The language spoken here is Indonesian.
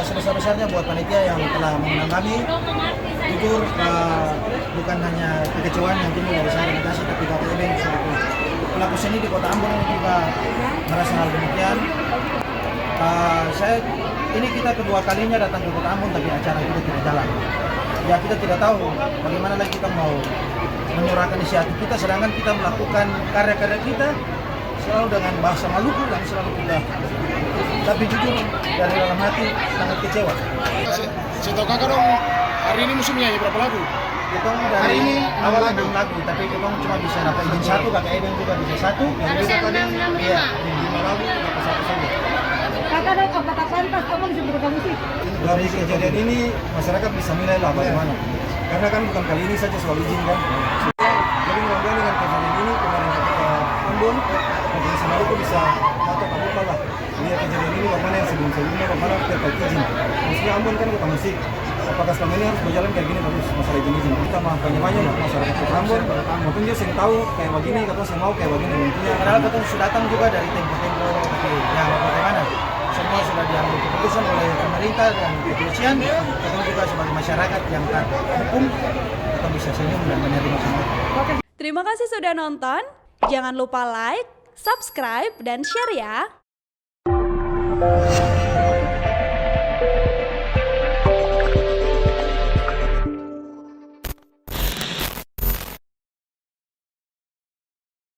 sebesar-besarnya buat panitia yang telah mengundang kami. Jujur bukan hanya kekecewaan yang timbul dari saya dan Kasih, tapi Bapak Eben selaku pelaku seni di Kota Ambon juga merasa hal demikian. Ini kita kedua kalinya datang ke Kota Ambon, tapi acara kita tidak jalan. Ya kita tidak tahu bagaimana lagi kita mau menyuarakan inisiatif kita, sedangkan kita melakukan karya-karya kita selalu dengan bahasa Maluku dan selalu kita. Tapi jujur dari dalam hati sangat kecewa. Saya tahu kakak dong, hari ini musimnya berapa lagu? Kita dari ini awal 6 lagu, tapi kita cuma bisa dapat izin satu, Kakak Eben juga bisa satu. Harusnya juga tadi, 665. iya, 5 lagu dapat satu saja. Kakak dong, apakah pantas kamu bisa bermusik? Dari kejadian ini masyarakat bisa nilai lah bagaimana. Karena kan bukan kali ini saja soal izin kan. Jadi mudah-mudahan dengan kejadian ini kemarin ketika Ambon, Provinsi Maluku bisa tatap muka lah. Lihat kejadian ini bagaimana yang sebelum-sebelumnya bagaimana terkait izin. Maksudnya Ambon kan kota musik. Apakah selama ini harus berjalan kayak gini terus masalah izin? Kita mah banyak masyarakat Kota Ambon. Maupun dia sering tahu kayak begini, katanya saya mau kayak begini. Intinya Padahal kita sudah datang juga dari tempo-tempo, tapi ya bagaimana? Semua sudah diambil keputusan oleh pemerintah dan kepolisian. Kita juga sebagai masyarakat yang taat hukum, kita bisa senyum dan menerima semua. Terima kasih sudah nonton. Jangan lupa like, subscribe, dan share ya.